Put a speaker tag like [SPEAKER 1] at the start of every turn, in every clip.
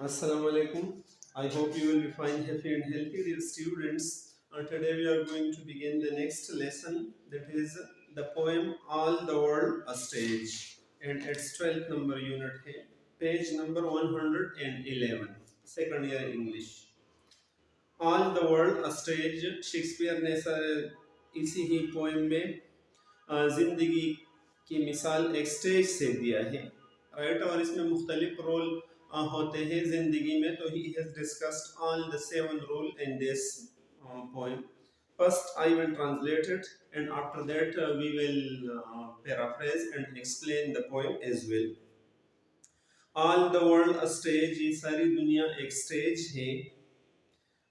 [SPEAKER 1] Assalamu alaikum. I hope you will be fine, happy, and healthy, dear students. Today we are going to begin the next lesson, that is the poem All the World a Stage, and its 12th number unit है, page number 111, second year English. All the World a Stage, Shakespeare ने इसी ही poem में ज़िंदगी की मिसाल एक stage से दिया है, राइट। और इसमें मुख्तलिफ रोल होते हैं ज़िंदगी में, तो he has discussed all the 7 role in this poem. First, I will translate it, and after that, we will paraphrase and explain the poem as well. All the world a stage, ये सारी दुनिया एक stage है.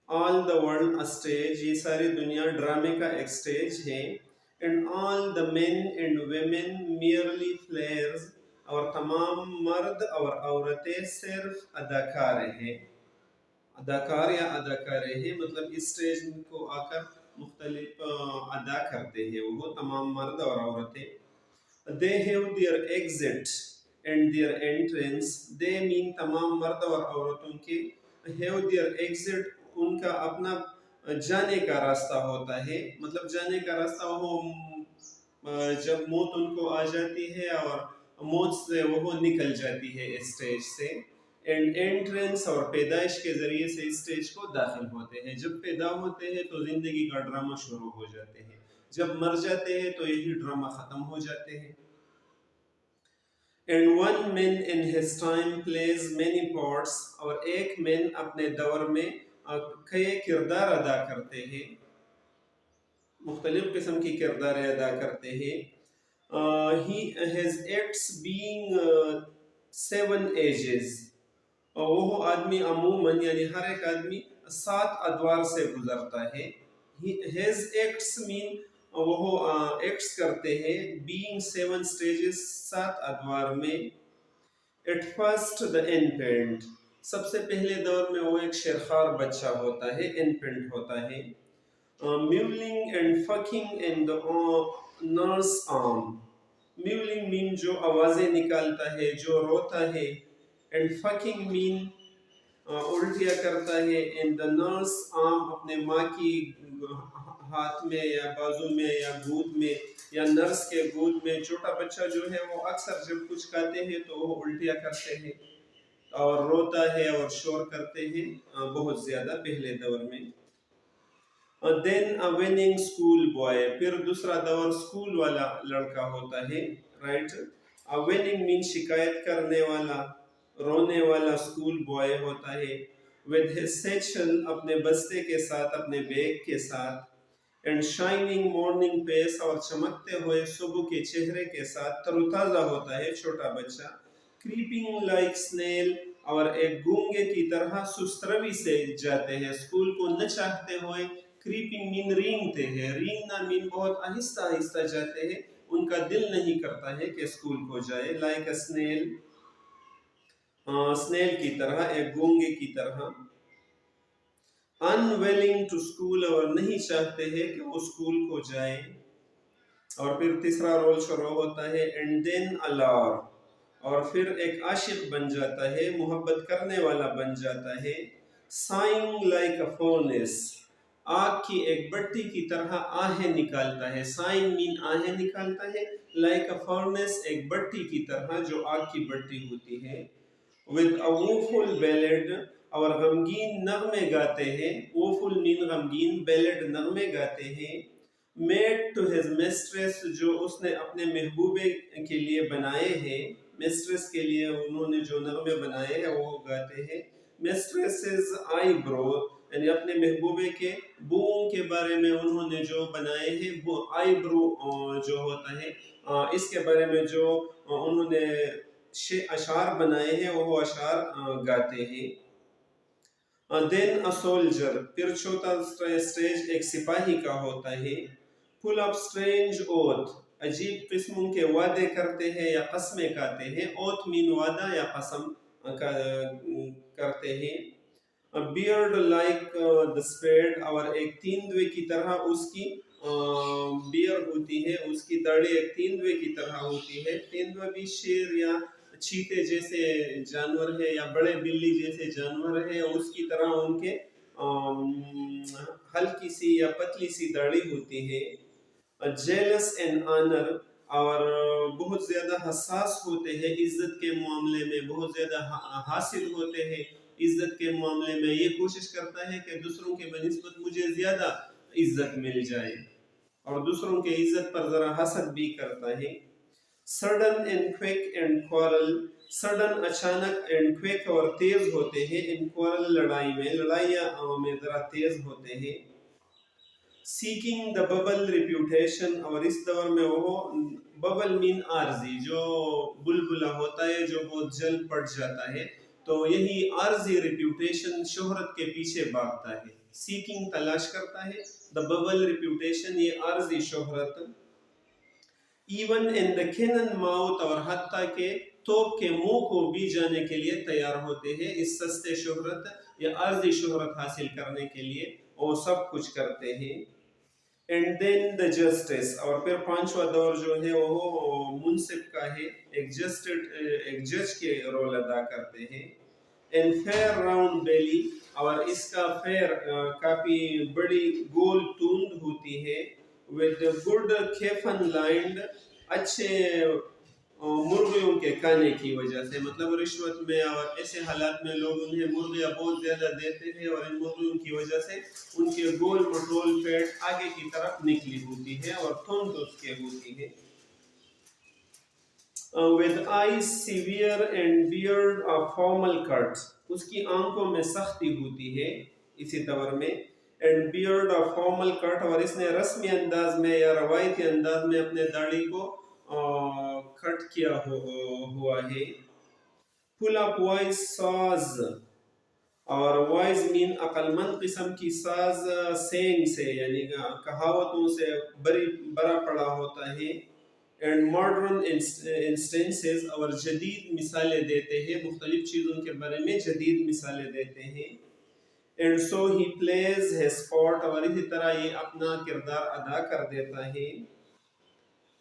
[SPEAKER 1] All the world a stage, ये सारी दुनिया ड्रामे का एक स्टेज है. And all the men and women merely players, और तमाम मर्द और औरतें सिर्फ अदाकार हैं. अदाकार या अदाकारे हैं, मतलब इस स्टेज को आकर मुख्तलिफ अदा करते हैं वो तमाम मर्द और औरतें. They have their exit and their entrance. They mean तमाम मर्द और औरतों के, have their exit उनका अपना जाने का रास्ता होता है. मतलब जाने का रास्ता वो जब मौत उनको आ जाती है और मौत से वो निकल जाती है इस स्टेज से. एंड एंट्रेंस, और पैदाइश के जरिए से इस स्टेज को दाखिल होते हैं. जब पैदा होते हैं तो जिंदगी का ड्रामा शुरू हो जाते हैं, जब मर जाते हैं तो यही ड्रामा खत्म हो जाते हैं. And one man in his time plays many parts, और एक मैन अपने दौर में कई किरदार अदा करते हैं, मुख्तलिफ किस्म की किरदार अदा करते हैं. He has acts being 7 ages, और वो आदमी अमूमन यानी हर एक आदमी 7 अदवार से गुजरता है. हिज एक्ट्स मीन वो एक्ट्स करते हैं. बीइंग 7 स्टेजेस, 7 अदवार में. एट फर्स्ट द इन्फेंट, सबसे पहले दौर में वो एक शेरखार बच्चा होता है, इन्फेंट होता है. Mewling and fucking in the nurse arm. Mewling mean जो आवाज़ें निकालता है, जो रोता है. एंड फकिंग मीन उल्टिया करता है. इन द नर्स आर्म, अपने माँ की हाथ में या बाजू में या गोद में या नर्स के गोद में. छोटा बच्चा जो है वो अक्सर जब कुछ खाते हैं तो वो उल्टिया करते हैं और रोता है और शोर करते हैं बहुत ज़्यादा पहले दौर में. Then a winning school boy, फिर दूसरा दौर स्कूल वाला लड़का होता है, राइट. अ विनिंग मीन शिकायत करने वाला, रोने वाला स्कूल बॉय होता है. विद हिज सेचल, अपने बस्ते के साथ, अपने बैग के साथ. एंड शाइनिंग मॉर्निंग फेस, और चमकते हुए सुबह के चेहरे के साथ तरोताज़ा होता है छोटा बच्चा. क्रीपिंग लाइक स्नेल, और एक गूंगे की तरह सुस्तरवी से जाते हैं स्कूल को न चाहते हुए. क्रीपिंग मीन रेंगते हैं, रेंगना मीन बहुत आहिस्ता आहिस्ता जाते हैं, उनका दिल नहीं करता है कि स्कूल को जाए. लाइक अ स्नेल, स्नेल की तरह, एक गूंगे की तरह. अनविलिंग टू स्कूल, और नहीं चाहते हैं कि वो स्कूल को जाए. और फिर तीसरा रोल शुरू होता है. एंड देन अलार, और फिर एक आशिक बन जाता है, मोहब्बत करने वाला बन जाता है. साइंग लाइक अ फर्नेस, आग की एक भट्टी की तरह आहें निकालता है. साइंग मीन आहें निकालता है. लाइक अ फर्नेस, एक भट्टी की तरह जो आग की भट्टी होती है. विद अ वोफुल बैलेड, और गमगीन नगमे गाते हैं. वोफुल मीन गमगीन, बैलेड नगमे गाते हैं. मेड टू हिज मिस्ट्रेस, जो उसने अपने महबूबे के लिए बनाए हैं. मिस्ट्रेस के लिए उन्होंने जो नगमे बनाए हैं वो गाते हैं. मिस्ट्रेसेस आईब्रो, यानी अपने महबूबे के बुओं के बारे में उन्होंने जो बनाए हैं, वो आईब्रो जो होता है इसके बारे में जो उन्होंने अशार बनाए हैं वो अशार गाते हैं. देन अ सोल्जर, फिर चौथा स्टेज एक सिपाही का होता है. फुल ऑफ स्ट्रेंज ओथ, अजीब किस्मों के वादे करते हैं या कसमें खाते हैं. ओथ मीन वादा या कसम करते हैं. बियर्ड लाइक द स्पेड, और एक तींदुए की तरह उसकी बियर होती है, उसकी दाढ़ी एक तींदुए की तरह होती है. तेंदुआ भी शेर या چیتے جیسے جانور ہے یا بڑے بلی جیسے جانور ہے، اس کی طرح ان کے ہلکی سی یا پتلی سی داڑھی ہوتی ہے. جیلس اینڈ آنر، اور بہت زیادہ حساس ہوتے ہیں عزت کے معاملے میں، بہت زیادہ حاصل ہوتے ہیں عزت کے معاملے میں. یہ کوشش کرتا ہے کہ دوسروں کے بنسبت مجھے زیادہ عزت مل جائے، اور دوسروں کے عزت پر ذرا حسد بھی کرتا ہے. Sudden and quick and quarrel, sudden اچانک، اینڈ کوئک اور تیز ہوتے ہیں، ان کوارل لڑائی میں، لڑائیاں میں ذرا تیز ہوتے ہیں. سیکنگ دا ببل ریپیوٹیشن، اور اس دور میں وہ ببل مین عارضی، جو بلبلا ہوتا ہے جو بہت جلد پڑ جاتا ہے، تو یہی عارضی ریپیوٹیشن شہرت کے پیچھے بھاگتا ہے. سیکنگ تلاش کرتا ہے، دا ببل ریپیوٹیشن یہ عارضی شہرت. Even in the cannon mouth, اور حتیٰ کہ توپ کے منہ کو بھی جانے کے لیے تیار ہوتے ہیں اس سستے شہرت یا عارضی شہرت حاصل کرنے کے لیے وہ سب کچھ کرتے ہیں. اینڈ دین دا جسٹس، اور پھر پانچواں دور جو ہے وہ منصف کا ہے، ایک جج کے رول ادا کرتے ہیں. اینڈ فیئر راؤنڈ بیلی، اور اس کا فیئر کافی بڑی گول توند ہوتی ہے. ود گڈ کیفن لائنڈ، اچھے مرغیوں کے کانے کی وجہ سے، مطلب رشوت میں اور ایسے حالات میں لوگ انہیں مرغیاں بہت زیادہ دیتے ہیں، اور ان مرغیوں کی وجہ سے ان کے گول مٹول پیٹ آگے کی طرف نکلی ہوتی ہے اور تھند اس کے ہوتی ہے. with eyes severe and beard of formal cut، اس کی آنکھوں میں سختی ہوتی ہے اسی طور میں. and beard of formal cut، اور اس نے رسمی انداز میں یا روایتی انداز میں اپنے داڑھی کو کٹ کیا ہوا ہے. full of wise saws، اور وائز مین عقل مند قسم کی ساز، سینگ سے یعنی کہاوتوں سے بڑا پڑا ہوتا ہے. اینڈ ماڈرن انسٹنسز، اور جدید مثالیں دیتے ہیں، مختلف چیزوں کے بارے میں جدید مثالیں دیتے ہیں. And so he please has part, اور اسی طرح یہ اپنا کردار ادا کر دیتا ہے.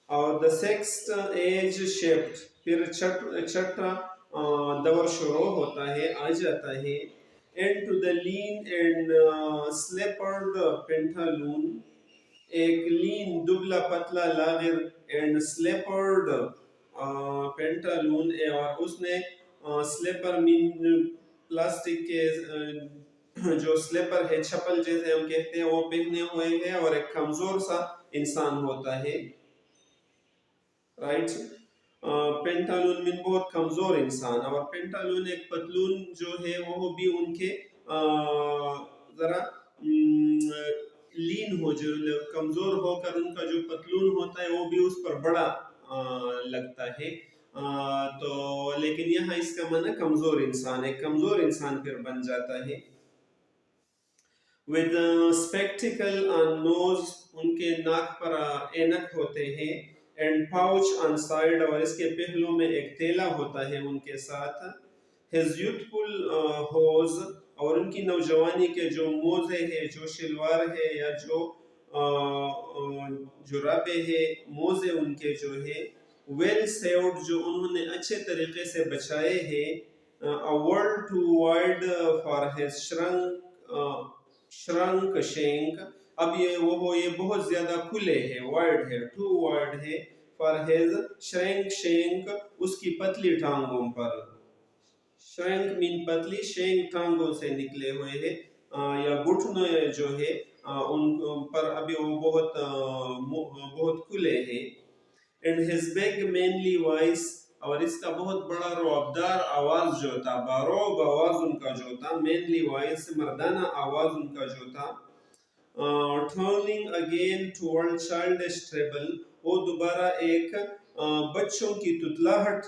[SPEAKER 1] اور دا سیکسٹ ایج شفٹ، پھر چھٹا دور شروع ہوتا ہے، آ جاتا ہے. And to the lean and slippered pantaloon, ایک لین دبلا پتلا لاغر، اینڈ سلیپرڈ پینٹالون، اور اس نے سلیپر مین پلاسٹک کے جو سلیپر ہے چھپل جیسے ہم کہتے ہیں وہ پہنے ہوئے ہیں، اور ایک کمزور سا انسان ہوتا ہے. رائٹ، پینٹالون مین بہت کمزور انسان، اور پینٹالون ایک پتلون جو ہے وہ بھی ان کے ذرا لین ہو، جو کمزور ہو کر ان کا جو پتلون ہوتا ہے وہ بھی اس پر بڑا لگتا ہے. تو لیکن یہاں اس کا معنی کمزور انسان، ایک کمزور انسان پھر بن جاتا ہے. with spectacle on nose، ان کے ناک پر اینک ہوتے ہیں. and pouch on side، اور اس کے پہلوں میں ایک تیلا ہوتا ہے ان کے ساتھ. his youthful hose، اور ان کی نوجوانی کے جو موزے ہیں، جو شلوار ہے یا جو جرابے ہیں، موزے ان کے جو ہے. well saved، جو انہوں نے اچھے طریقے سے بچائے ہیں. a world too wide for his shrunk shank، اب یہ بہت زیادہ کھلے ہے، wide ہے، too wide ہے، for his shrunk shank، اس کی پتلی ٹانگوں پر. shrunk مین پتلی، shank ٹانگوں سے نکلے ہوئے ہیں، یا گھٹنے جو ہے ان پر ابھی وہ بہت کھلے ہیں. and his big manly voice، اور اس کا بہت بڑا رعبدار آواز جو تھا، باروب آواز ان کا جو تھا، مینلی وائس مردانہ آواز ان کا جو تھا. turning again toward childish treble، وہ دوبارہ ایک بچوں کی تتلاہٹ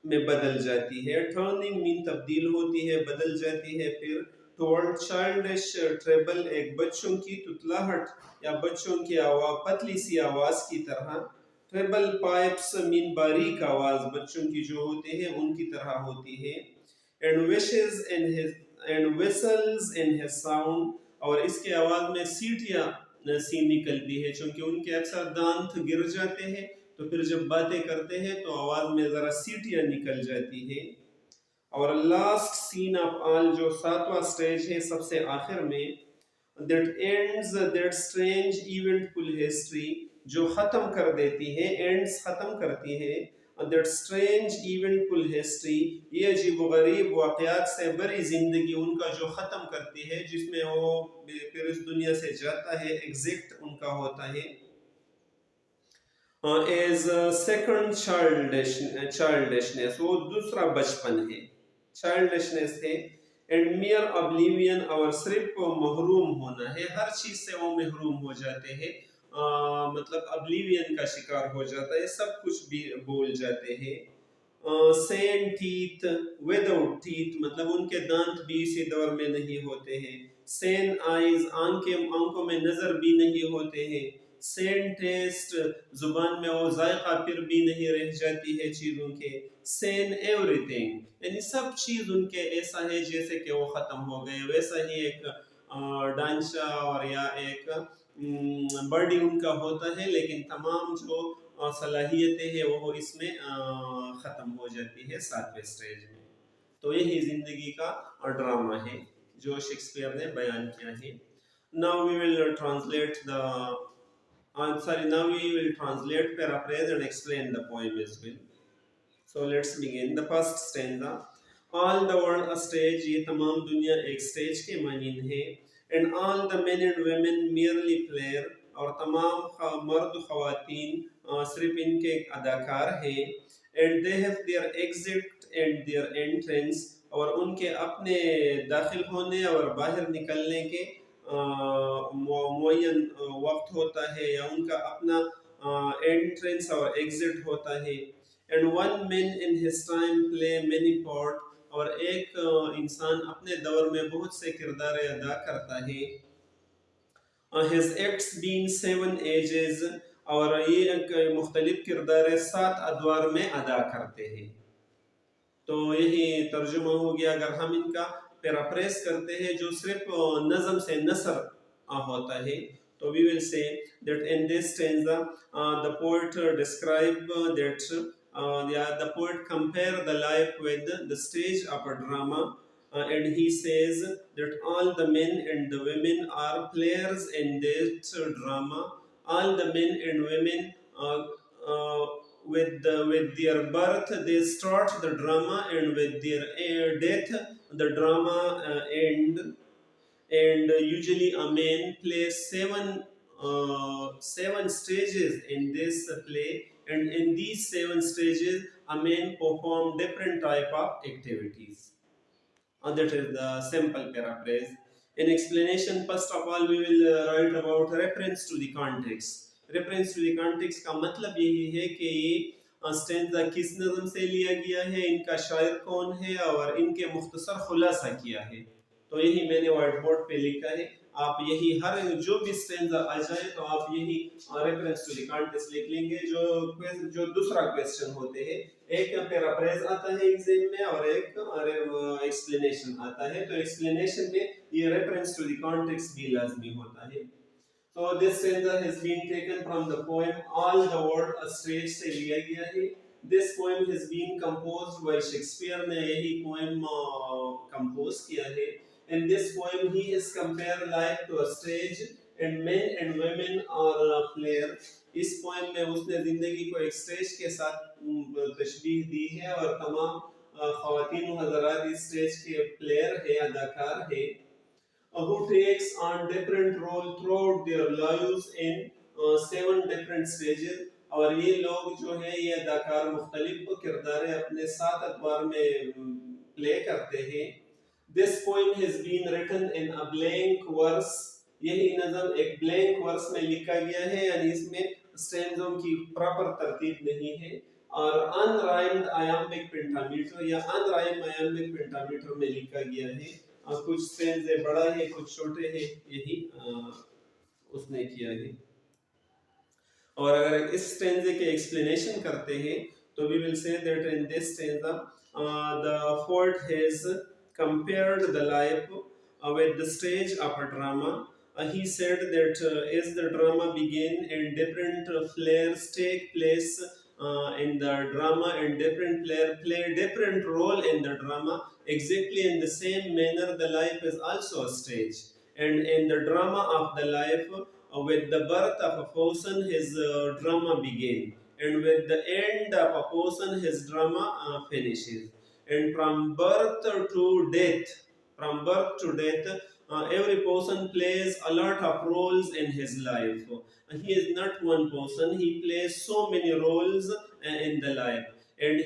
[SPEAKER 1] میں بدل جاتی ہے. turning مین تبدیل ہوتی ہے، بدل جاتی ہے. پھر toward childish treble، ایک بچوں کی تتلاہٹ یا بچوں کی آواز، پتلی سی آواز کی طرح. treble pipes مین باریک آواز بچوں کی جو ہوتے ہیں ان کی طرح ہوتی ہے. and whistles in his sound، اور اس کے آواز میں سیٹیاں سی نکلتی ہے، چونکہ ان کے اکثر دانت گر جاتے ہیں تو پھر جب باتیں کرتے ہیں تو آواز میں ذرا سیٹیاں نکل جاتی ہیں. اور لاسٹ سین آف آل جو ساتواں سٹیج ہے سب سے آخر میں، that ends that strange eventful history جو ختم کر دیتی ہے، اینڈز ختم کرتی ہے that strange eventful history، یہ عجیب و غریب واقعات سے بری زندگی ان کا جو ختم کرتی ہے، جس میں وہ پھر اس دنیا سے جاتا ہے، ایگزٹ ان کا ہوتا ہے. ایز سیکنڈ چائلڈشنس، وہ دوسرا بچپن ہے، چائلڈشنس ہے. اینڈ میئر ابلیوین، اور صرف محروم ہونا ہے، ہر چیز سے وہ محروم ہو جاتے ہیں، مطلب ابلیوین کا شکار ہو جاتا ہے، سب کچھ بھی بھول جاتے ہیں. سین ٹیتھ وداؤٹ ٹیتھ، مطلب ان کے دانت بھی اسی دور میں نہیں ہوتے ہیں. سین آئیز، آنکھوں میں نظر بھی نہیں ہوتے ہیں. سین ٹیسٹ، زبان میں وہ ذائقہ پھر بھی نہیں رہ جاتی ہے چیزوں کے. سین ایوری تھنگ، یعنی سب چیز ان کے ایسا ہے جیسے کہ وہ ختم ہو گئے، ویسا ہی ایک ڈانچہ اور یا ایک باڈی ان کا ہوتا ہے، لیکن تمام جو صلاحیتیں ہیں وہ اس میں ختم ہو جاتی ہے ساتویں سٹیج میں. تو یہی زندگی کا ڈرامہ ہے جو شیکسپیئر نے بیان کیا ہے. Now we will translate the now we will translate, paraphrase and explain the poem as well. So let's begin. The first stanza. All the world a stage، یہ تمام دنیا ایک stage کے مانند ہے. And all the men and women merely player، اور تمام مرد خواتین صرف ان کے اداکار ہیں. And they have their exit and their entrance، اور ان کے اپنے داخل ہونے اور باہر نکلنے کے معین وقت ہوتا ہے، یا ان کا اپنا entrance اور exit ہوتا ہے. And one man in his time play many part، اور ایک انسان اپنے دور میں بہت سے کردار ادا کرتا ہے. His acts being 7 ages، اور یہ مختلف کردار 7 ادوار میں ادا کرتے ہیں. تو یہی ترجمہ ہو گیا. اگر ہم ان کا پیراپریس کرتے ہیں جو صرف نظم سے نثر ہوتا ہے، تو we will say that in this stanza the poet describe that the poet compare the life with the stage of a drama, and he says that all the men and the women are players in that drama. All the men and women with their birth they start the drama, and with their death the drama end. And usually a man plays seven stages in this play, and in these 7 stages a man perform different type of activities. And that is the simple paraphrase. In explanation, first of all we will write about reference to the context. Reference to the context کا مطلب یہی ہے کہ یہ stanza کس نظم سے لیا گیا ہے، ان کا شاعر کون ہے، اور ان کے مختصر خلاصہ کیا ہے. تو یہی میں نے وائٹ بورڈ پہ لکھا ہے. آپ یہی ہر جو بھی اسٹینزا آ جائے تو آپ یہی ریفرنس ٹو دی کانٹیکسٹ لکھ لیں گے. جو دوسرا کویسچن ہوتے ہیں، ایک پیراپریز آتا ہے ایگزام میں اور ایک ایکسپلینیشن آتا ہے. تو ایکسپلینیشن میں یہ ریفرنس ٹو دی کانٹیکسٹ بھی لازمی ہوتا ہے. So this stanza has been taken from the poem All the World a Stage سے لیا گیا ہے. This poem has been composed by Shakespeare نے یہی poem compose کیا ہے. In this poem he has compared life to a stage and men and women are player. Us poem میں اس نے زندگی کو ایک stage کے ساتھ تشبیہ دی ہے، اور تمام خواتین و حضرات اس stage کے player ہے، اداکار ہے. Who takes on different role throughout their lives in 7 different stages. اور یہ لوگ جو ہیں یہ اداکار مختلف کردار اپنے 7 ادوار میں پلے کرتے ہیں. This poem has been written in a blank verse. یہی نظم ایک blank verse میں لکھا گیا ہے، یعنی اس میں سٹینزوں کی پراپر ترتیب نہیں ہے. اور unrhymed iambic pentameter یا unrhymed iambic pentameter میں لکھا گیا ہے. کچھ سٹینزے بڑا ہے، کچھ چھوٹے ہیں، یہی اس نے کیا ہے. اور اگر اس سٹینزے کے ایکسپلینیشن کرتے ہیں تو we will say that in this stanza the poet has compared the life with the stage of a drama. He said that as the drama begin and different players take place in the drama, and different player play different role in the drama, exactly in the same manner the life is also a stage. And in the drama of the life, with the birth of a person, his drama begin, and with the end of a person, his drama finishes. And from birth to death, every person plays a lot of roles in his life. He is not one person; he plays so many roles in the life. And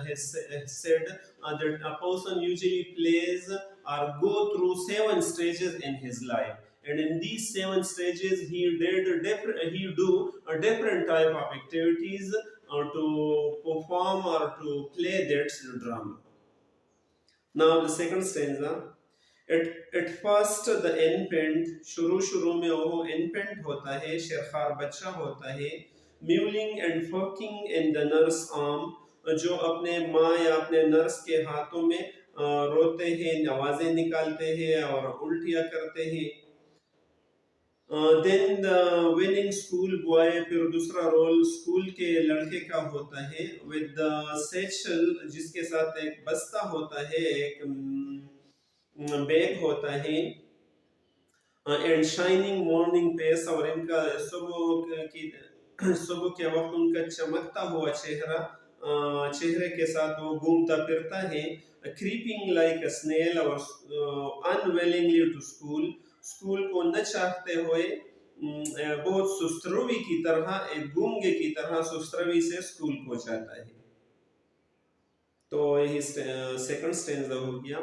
[SPEAKER 1] has said that a person usually plays or go through 7 stages in his life. And in these 7 stages, he do a different type of activities or to perform or to play that drama. Now the second stanza. At first the infant, शुरू में वो infant होता है, शेरखार बच्चा होता है, mewling and fucking in the nurse arm, जो अपने माँ या अपने नर्स के हाथों में रोते हैं, आवाज़ें निकालते हैं और उल्टियाँ करते हैं. Then the winning school boy, फिर दूसरा रोल स्कूल के लड़के का होता है, विद द सेचल, जिसके साथ एक बस्ता होता है, एक बैग होता है, एंड शाइनिंग मॉर्निंग फेस, और इनका सुबह के वक्त उनका चमकता हुआ चेहरा, चेहरे के साथ वो घूमता फिरता है, क्रीपिंग लाइक अ स्नेल, और अनविलिंगली टू स्कूल, स्कूल को न चाहते हुए बहुत सुस्तरवी की तरह, एक गूंगे की तरह सुस्तरवी से स्कूल को जाता है. तो यही सेकंड स्टेंजा हो गया.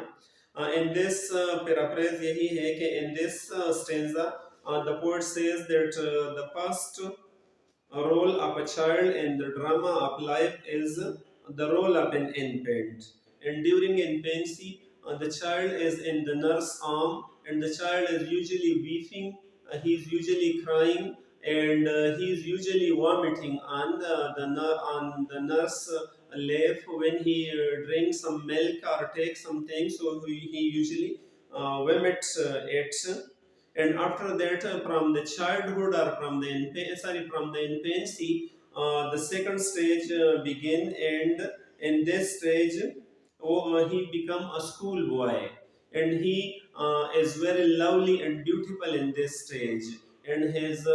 [SPEAKER 1] In this paraphrase यही है कि in this stanza the poet says that the first role of a child in the drama of life is the role of an infant. And during infancy, the child is in the nurse arm, and the child is usually weeping, he is usually crying, and he is usually vomiting on the nurse lap when he drinks some milk or takes something. So he usually vomits it. And after that, from the childhood or from the infancy, the second stage begin, and in this stage, he become a school boy, and he is very lovely and beautiful in this stage, and his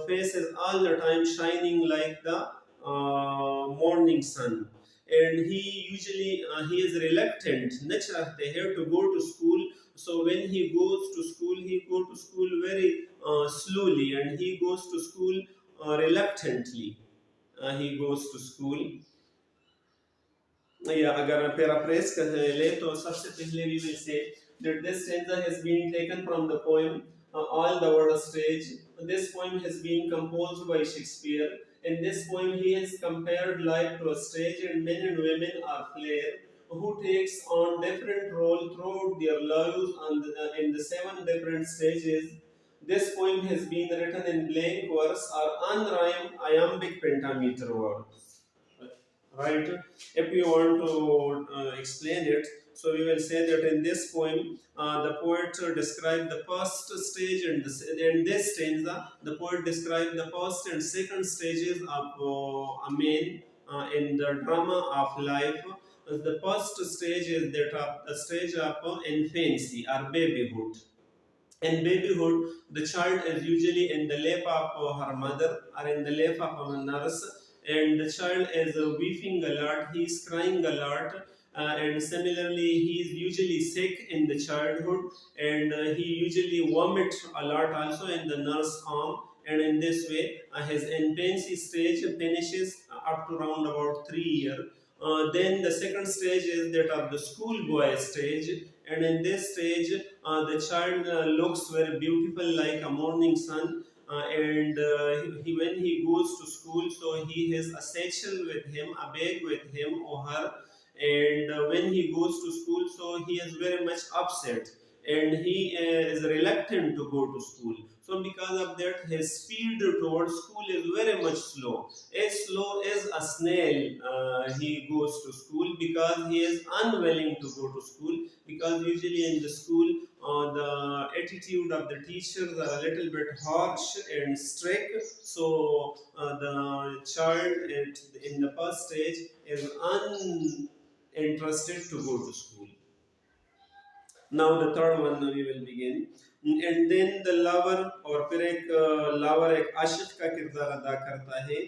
[SPEAKER 1] face is all the time shining like the morning sun. And he usually he is reluctant, न चाहते हैं to go to school. So when he goes to school, he go to school very slowly, and he goes to school reluctantly. He goes to school. या अगर paraphrase कर ले तो सबसे पहले we will say that this stanza has been taken from the poem All the World Stage. This poem has been composed by Shakespeare. In this poem, he has compared life to a stage, and men and women are players who takes on different roles throughout their lives in the 7 different stages. This poem has been written in blank verse or unrhymed iambic pentameter verse. Right? If we want to explain it, so we will say that in this poem, the poet described the first stage, and in this stanza, the poet described the first and second stages of a man in the drama of life. The first stage is that of the stage of infancy or babyhood. In babyhood, the child is usually in the lap of her mother or in the lap of a nurse, and the child is weeping a lot, he is crying a lot, and similarly, he is usually sick in the childhood, and he usually vomits a lot also in the nurse arm. And in this way, his infancy stage finishes up to around about 3 years. Then the second stage is that of the schoolboy stage, and in this stage, the child looks very beautiful like a morning sun, and when he goes to school, so he has a satchel with him, a bag with him or her, and when he goes to school, so he is very much upset, and he is reluctant to go to school. So because of that, his speed towards school is very much slow as a snail. He goes to school because he is unwilling to go to school, because usually in the school the attitude of the teachers are a little bit harsh and strict. So the child in the first stage is uninterested to go to school. Now the third one we will begin. And then the lover और फिर एक lover एक आशिक का किरदार अदा करता है.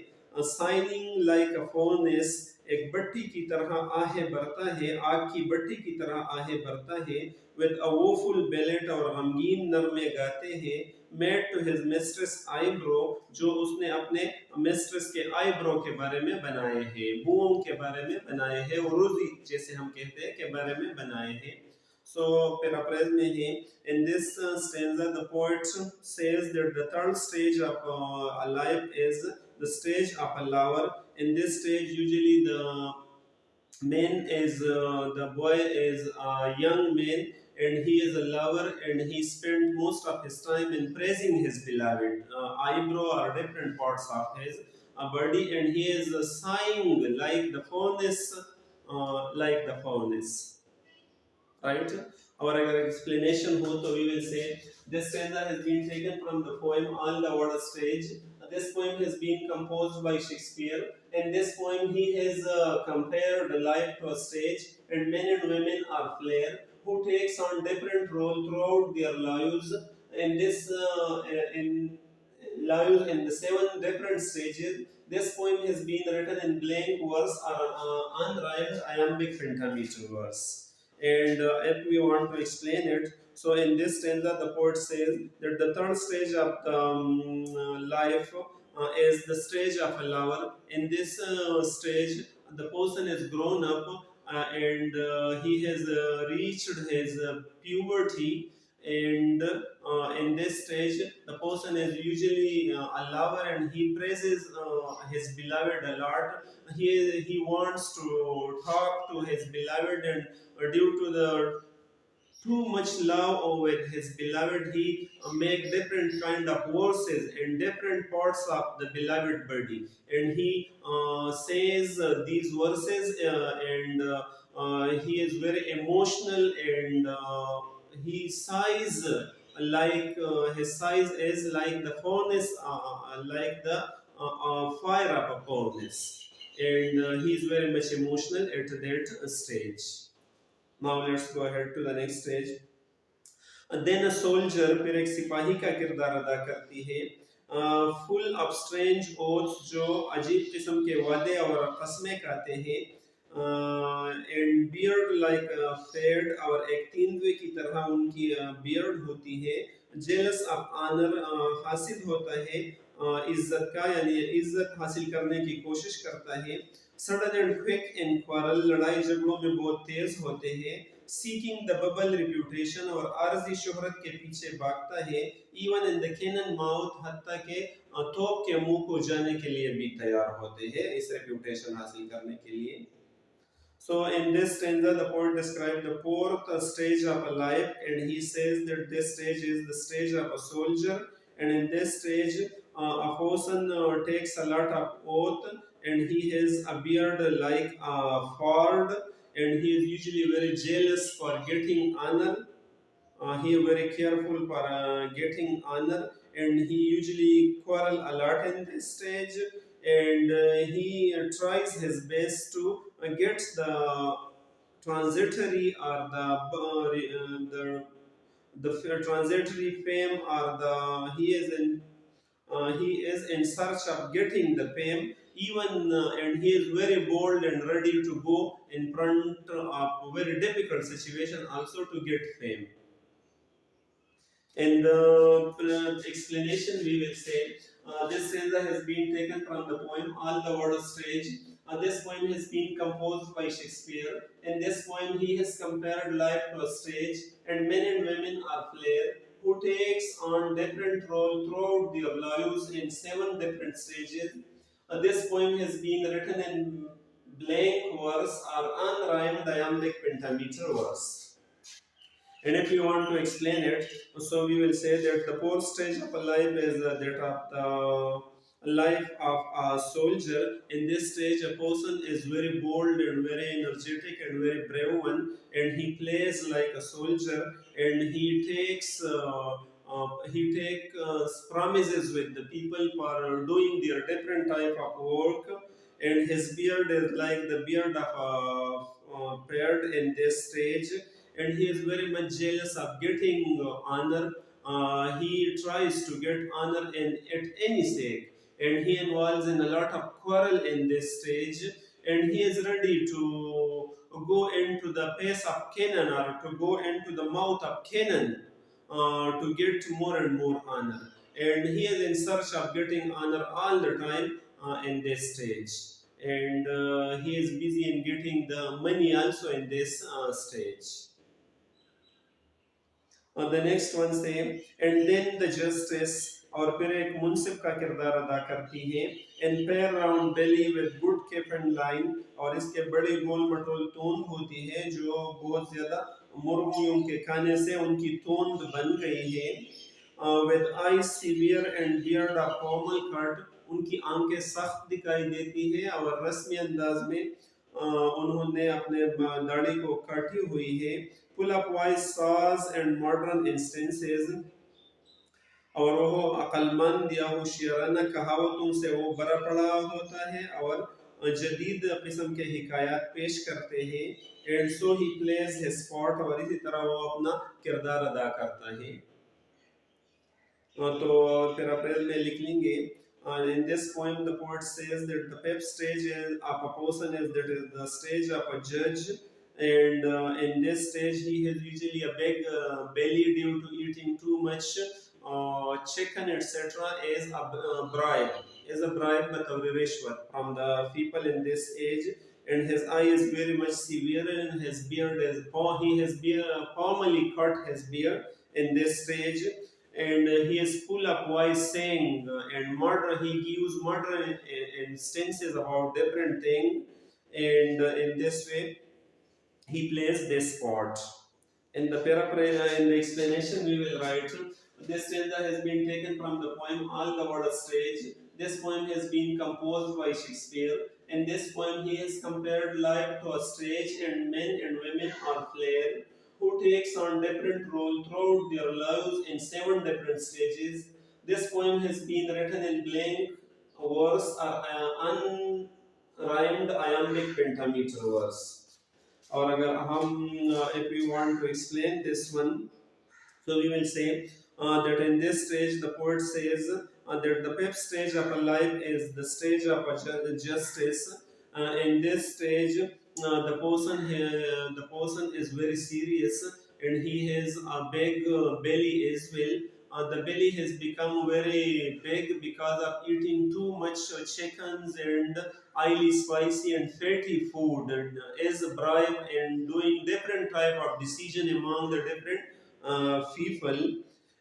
[SPEAKER 1] Signing like a furnace, एक भट्टी की तरह आहें भरता है, आग की भट्टी की तरह आहें भरता है. With a woeful ballad और गमगीन नगमे गाते हैं. Made to his mistress eyebrow, जो उसने अपने मिस्ट्रेस के आईब्रो के बारे में बनाए हैं, बुओं के बारे में बनाए हैं, और रोजी जैसे हम कहते हैं के बारे में बनाए हैं. So, paraphrase में है, in this stanza, the poet says that the third stage of a life is the stage of a lover. In this stage, usually the man is the boy is a young man, and he is a lover, and he spent most of his time in praising his beloved. Eyebrow are different parts of his body, and he is sighing like the furnace, like the furnace. Right? Our explanation ho to we will say this stanza has been taken from the poem On the Water Stage. This poem has been composed by Shakespeare. In this poem, he has compared life to a stage, and men and women are players who takes on different role throughout their lives. In this in lives in the 7 different stages. This poem has been written in blank verse or unrhymed iambic pentameter verse. And if we want to explain it, so in this stanza, the poet says that the third stage of the life is the stage of a lover. In this stage, the person is grown up and he has reached his puberty. And in this stage, the person is usually a lover, and he praises his beloved a lot. He wants to talk to his beloved, and due to the too much love with his beloved, he make different kind of verses in different parts of the beloved body, and he says these verses, and he is very emotional, and he sighs like his sighs is like the furnace, like the fire of a furnace, and he is very much emotional at that stage. Now let's go ahead to the next stage. Then a soldier फिर एक सिपाही का किरदार अदा करती है. Full of strange oaths, जो अजीब किस्म के वादे और कस्में खाते हैं. And beard like a fade, और एक तेंदुए की तरह उनकी beard होती है. Jealous of honor, हासिल होता है इज्जत का, यानी इज्जत हासिल करने की कोशिश करता है. Sudden and quick in quarrel, लड़ाई झगड़ों में बहुत तेज होते हैं. Seeking the bubble reputation, और आरजी शोहरत के पीछे भागता है. Even in the cannon mouth, हत्ता के तोप के मुंह को जाने के लिए भी तैयार होते हैं इस reputation हासिल करने के लिए. So in this stanza, the poet describes the fourth stage of a life, and he says that this stage is the stage of a soldier. And in this stage, a person takes a lot of oath, and he has a beard like a ford, and he is usually very jealous for getting honor. He is very careful for getting honor, and he usually quarrel a lot in this stage, and he tries his best to get the transitory or the transitory fame, or the he is in search of getting the fame, even and he is very bold and ready to go in front of a very difficult situation also to get fame. In the explanation, we will say this stanza has been taken from the poem On the Water Stage. This poem has been composed by Shakespeare. In this poem, he has compared life to a stage, and men and women are players who takes on different roles throughout their lives in 7 different stages. This poem has been written in blank verse or unrhymed iambic pentameter verse. And if you want to explain it, so we will say that the fourth stage of a life is that of the life of a soldier. In this stage, a person is very bold and very energetic and very brave one, and he plays like a soldier, and he take promises with the people for doing their different type of work, and his beard is like the beard of a bird in this stage, and he is very much jealous of getting honor. He tries to get honor in at any sake, and he involves in a lot of quarrel in this stage, and he is ready to go into the pace of Canaan, or to go into the mouth of Canaan, to get more and more honor. And he is in search of getting honor all the time in this stage. And he is busy in getting the money also in this stage. The next one से and then the justice और फिर एक मुंसिफ का किरदार अदा करती है and pair round belly with good cap and line, और इसके बड़े गोल मटोल तोंद होती है जो बहुत ज़्यादा मुर्गियों के खाने से उनकी तोंद बन गई है. With eyes severe and beard of formal cut, उनकी आंखें सख्त दिखाई देती है और रस्मी अंदाज में उन्होंने अपने दाढ़ी को काटी हुई है. Pull up wise saws and modern instances, और वो अक्लमंद या होशियाराना कहावतों से वो भरा पड़ा होता है और जदीद किस्म के हिकायात पेश करते हैं. And so he plays his part, और इसी तरह वो अपना किरदार अदा करता है. तो फिर अप्रैल में लिख लेंगे. In this poem, the poet says that the pep stage of a person is that is the stage of a judge, and in this stage he has usually a big belly due to eating too much chicken, etc. Is a bribe but rishwat from the people in this age. And his eye is very much severe, and his beard is he has formally cut his beard in this stage, and he is full of wise saying and murder. He gives murder instances about different things, and in this way he plays this part. In the paraphrase, in the explanation, we will write this stanza has been taken from the poem All the World Stage. This poem has been composed by Shakespeare. In this poem, he has compared life to a stage, and men and women are players who takes on different roles throughout their lives in 7 different stages. This poem has been written in blank verse or unrhymed iambic pentameter verse. और अगर हम if we want to explain this one, so we will say that in this stage the poet says that the fifth stage of a life is the stage of a justice. In this stage, the person is very serious, and he has a big belly as well. The belly has become very big because of eating too much chickens and highly spicy and fatty food, and is a bribe and doing different type of decision among the different people.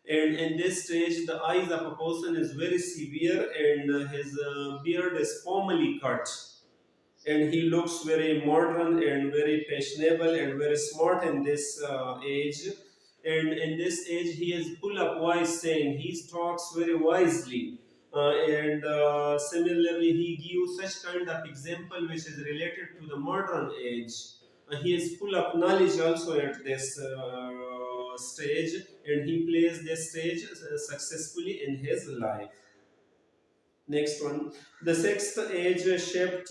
[SPEAKER 1] And in this stage, the eyes of a person is very severe, and his beard is formally cut, and he looks very modern and very fashionable and very smart in this age. And in this age, he is full of wise saying. He talks very wisely. And similarly, he gives such kind of example which is related to the modern age. He is full of knowledge also at this stage, and he plays this stage successfully in his life. Next one, the sixth age shaped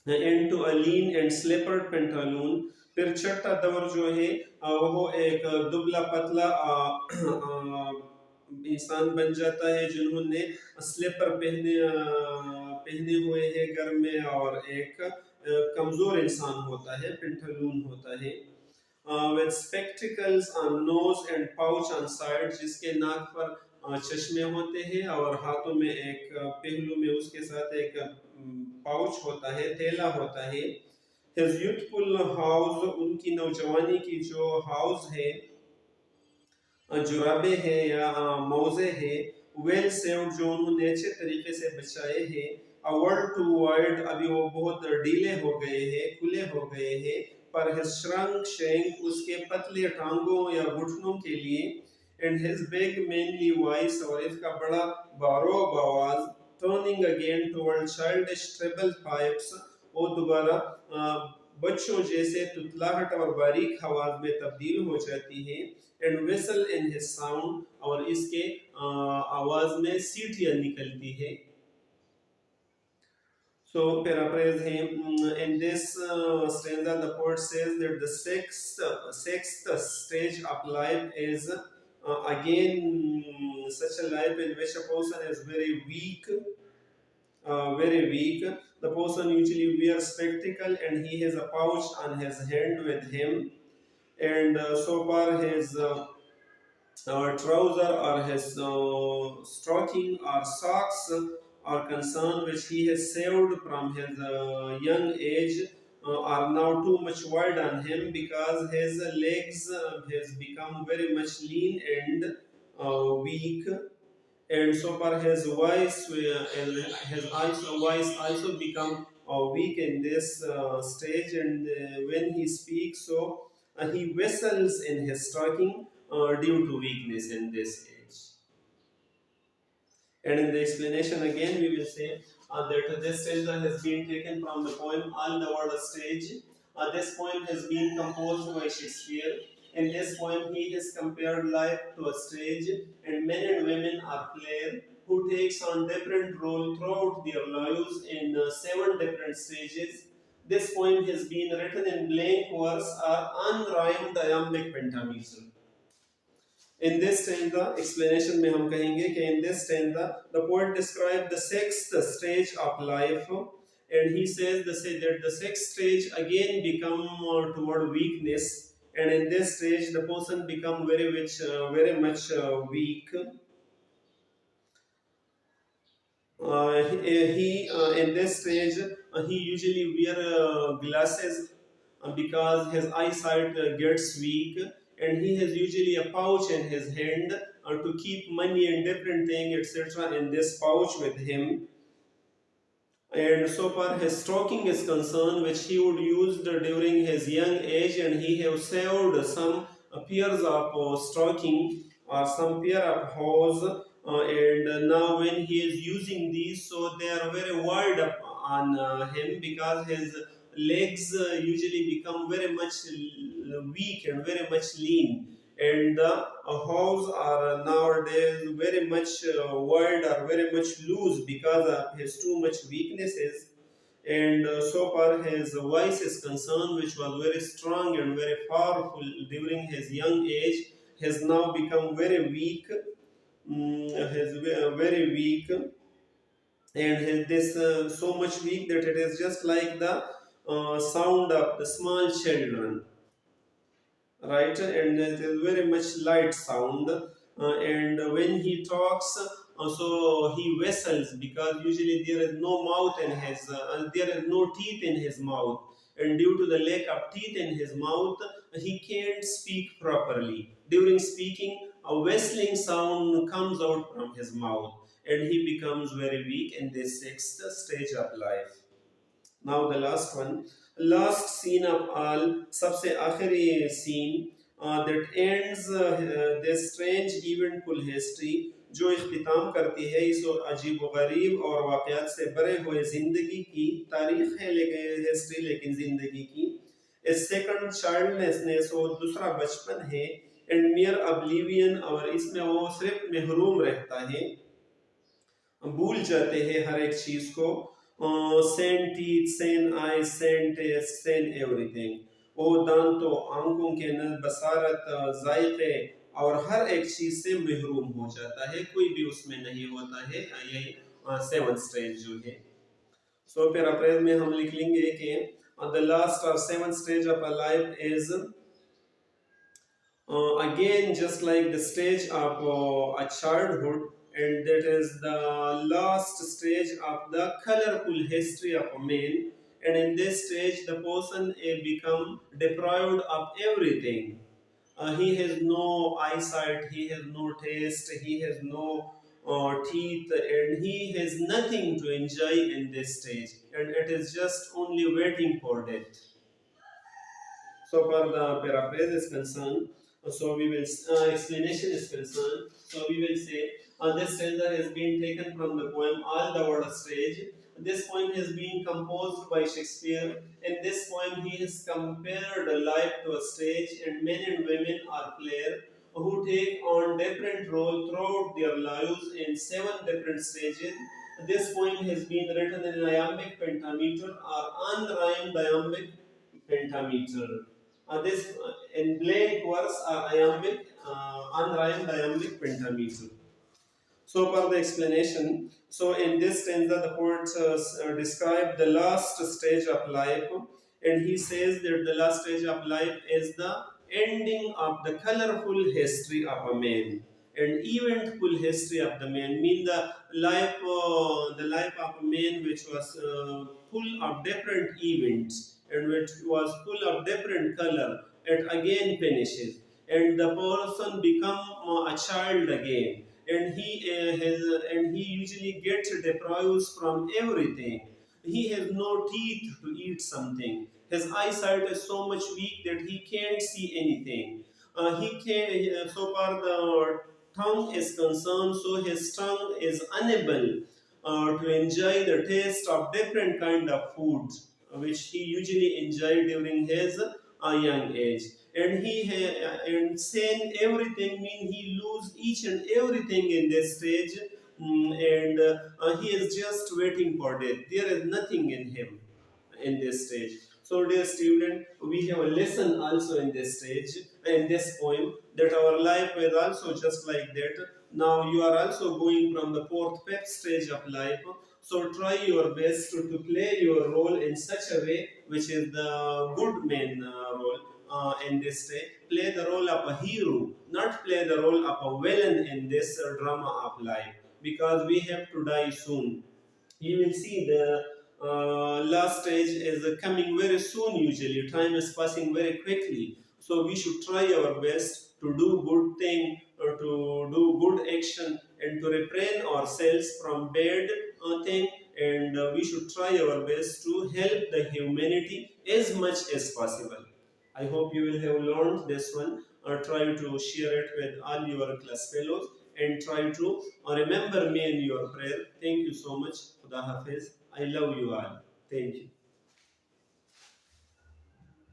[SPEAKER 1] into a lean and slippered pantaloon. फिर छठा दौर जो है वो एक दुबला पतला इंसान बन जाता है जिन्होंने स्लीपर पहने हुए हैं घर में, और एक कमजोर इंसान होता है, पेंटालून होता है. With spectacles on nose and pouch on side, जिसके नाक पर चश्मे होते हैं और हाथों में एक पहलू में उसके साथ एक पाउच होता है, थैला होता है. His youthful house, उनकी नौजवानी की जो हाउस है, जुराबे है या मौजे है, वेल सेव्ड, जो उन्होंने अच्छे तरीके से बचाए हैं. A world too wide, अभी वो बहुत ढीले हो गए हैं, खुले हो गए हैं. पर his shrunk shank, उसके पतले टांगों या घुटनों के लिए. And his big manly voice, और इसका बड़ा बारोब आवाज. turning again toward childish treble pipes, वो दोबारा बच्चों जैसे तुतलाहट और बारीक आवाज में तब्दील हो जाती है। And whistle in his sound, और इसके आवाज में सीटियां निकलती है। So paraphrase him. In this stanza, the poet says that the sixth stage of life is again such a life in which a person is very weak, very weak. The person usually wears spectacle and he has a pouch on his hand with him, and so far his trouser or his stocking or socks are concerned, which he has saved from his young age, are now too much wide on him because his legs has become very much lean and weak. And so far his voice his voice also become weak in this stage, and when he speaks, so he whistles in his stocking due to weakness in this age. And in the explanation again, we will say that this stanza has been taken from the poem All the World Stage. This poem has been composed by Shakespeare. In this poem, he has compared life to a stage, and men and women are players who takes on different roles throughout their lives in 7 different stages. This poem has been written in blank verse or unrhymed iambic pentameter. In this stanza, explanation में हम कहेंगे कि in this stanza, the poet described the sixth stage of life, and he says that the sixth stage again become toward weakness, and in this stage the person become very much weak. He in this stage he usually wear glasses because his eyesight gets weak, and he has usually a pouch in his hand to keep money and different thing etc. in this pouch with him. And so far his stocking is concerned, which he would use during his young age, and he have saved some pairs of stocking or some pair of hose, and now when he is using these, so they are very wide up on him because his legs usually become very much weak and very much lean, and the hose are nowadays very much wide or very much loose because of his too much weaknesses. And so far his voice is concerned, which was very strong and very powerful during his young age, has now become very weak, very weak, and this so much weak that it is just like the sound of the small children, right? And it is very much light sound, and when he talks, so he whistles because usually there is no mouth in his there is no teeth in his mouth, and due to the lack of teeth in his mouth, he can't speak properly. During speaking, a whistling sound comes out from his mouth, and he becomes very weak in this sixth stage of life. Now the last one, last scene of all, सबसे आखिरी scene that ends this strange eventful history, जो इख्तिताम करती है इस अजीब व गरीब और वाक़यात से भरे हुए ज़िंदगी की तारीख़ है, लेकिन हिस्ट्री लेकिन ज़िंदगी की। इस सेकंड चाइल्डनेसनेस और दूसरा बचपन है, एंड मियर ऑब्लिवियन, और इसमें वो सिर्फ महरूम रहता है, भूल जाते हैं हर एक चीज़ को। सेंट टीथ, सेंट आई, सेंट टेस्ट, सेंट एवरीथिंग, वो दांतों, आंखों के न बसारत, जायके और हर एक चीज से महरूम हो जाता है, कोई भी उसमें नहीं होता है। यही 7th स्टेज जो है। सो पैराफ्रेज में हम लिख लेंगे कि द लास्ट और 7th stage of a life is again just like the stage of a childhood, and that is the last stage of the colorful history of a man, and in this stage the person become deprived of everything. He has no eyesight, he has no taste, he has no teeth, and he has nothing to enjoy in this stage, and it is just only waiting for death. So far the paraphrase is concerned, So we will explanation is concerned. So we will say this stanza has been taken from the poem All the World Stage. This poem has been composed by Shakespeare. In this poem, he has compared life to a stage, and men and women are players who take on different roles throughout their lives in 7 different stages. This poem has been written in iambic pentameter or unrhymed iambic pentameter. This in blank verse are iambic, unrhymed iambic pentameter. So, for the explanation, so in this stanza, the poet described the last stage of life, and he says that the last stage of life is the ending of the colorful history of a man, an eventful history of the man. Mean the life of a man which was full of different events and which was full of different color. It again finishes, and the person become a child again, and he usually gets deprived from everything. He has no teeth to eat something. His eyesight is so much weak that he can't see anything. He can So far the tongue is concerned, so his tongue is unable to enjoy the taste of different kind of foods which he usually enjoyed during his young age. And and saying everything mean he lose each and everything in this stage. And he is just waiting for death. There is nothing in him in this stage. So, dear student, we have a lesson also in this stage, in this poem, that our life is also just like that. Now you are also going from the fourth, fifth stage of life. So try your best to play your role in such a way which is the good man role in this stage. Play the role of a hero, not play the role of a villain in this drama of life, because we have to die soon. You will see the last stage is coming very soon. Usually time is passing very quickly, so we should try our best to do good thing or to do good action and to refrain ourselves from bad thing, and we should try our best to help the humanity as much as possible. I hope you will have learned this one, or try to share it with all your class fellows, and try to remember me in your prayer. Thank you so much. Khuda Hafiz. I love you all. Thank you.